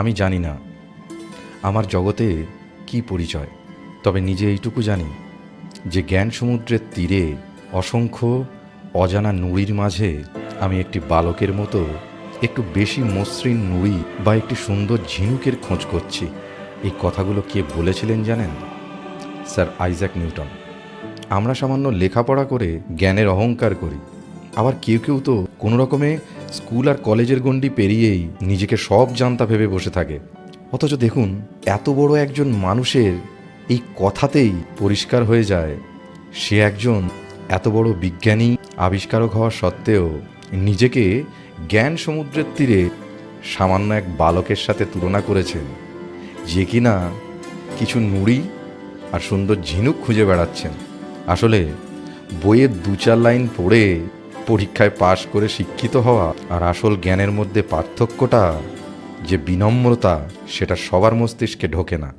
আমি জানি না আমার জগতে কি পরিচয়, তবে নিজে এইটুকু জানি যে জ্ঞান সমুদ্রের তীরে অসংখ্য অজানা নুড়ির মাঝে আমি একটি বালকের মতো একটু বেশি মসৃণ নুড়ি বা একটি সুন্দর ঝিনুকের খোঁজ করছি। এই কথাগুলো কে বলেছিলেন জানেন? Sir Isaac Newton. আমরা সামান্য লেখাপড়া করে জ্ঞানের অহংকার করি, আবার কেউ কেউ তো কোনো রকমে স্কুল আর কলেজের গণ্ডি পেরিয়েই নিজেকে সব জানতা ভেবে বসে থাকে। অথচ দেখুন, এত বড় একজন মানুষের এই কথাতেই পরিষ্কার হয়ে যায় সে একজন এত বড় বিজ্ঞানী আবিষ্কারক হওয়া সত্ত্বেও নিজেকে জ্ঞান সমুদ্রের তীরে সামান্য এক বালকের সাথে তুলনা করেছেন, যে কিনা কিছু নুড়ি আর সুন্দর ঝিনুক খুঁজে বেড়াচ্ছেন। আসলে বইয়ের 2-4 লাইন পড়ে পরীক্ষায় পাশ করে শিক্ষিত হওয়া আর আসল জ্ঞানের মধ্যে পার্থক্যটা যে বিনম্রতা, সেটা সবার মস্তিষ্কে ঢোকে না।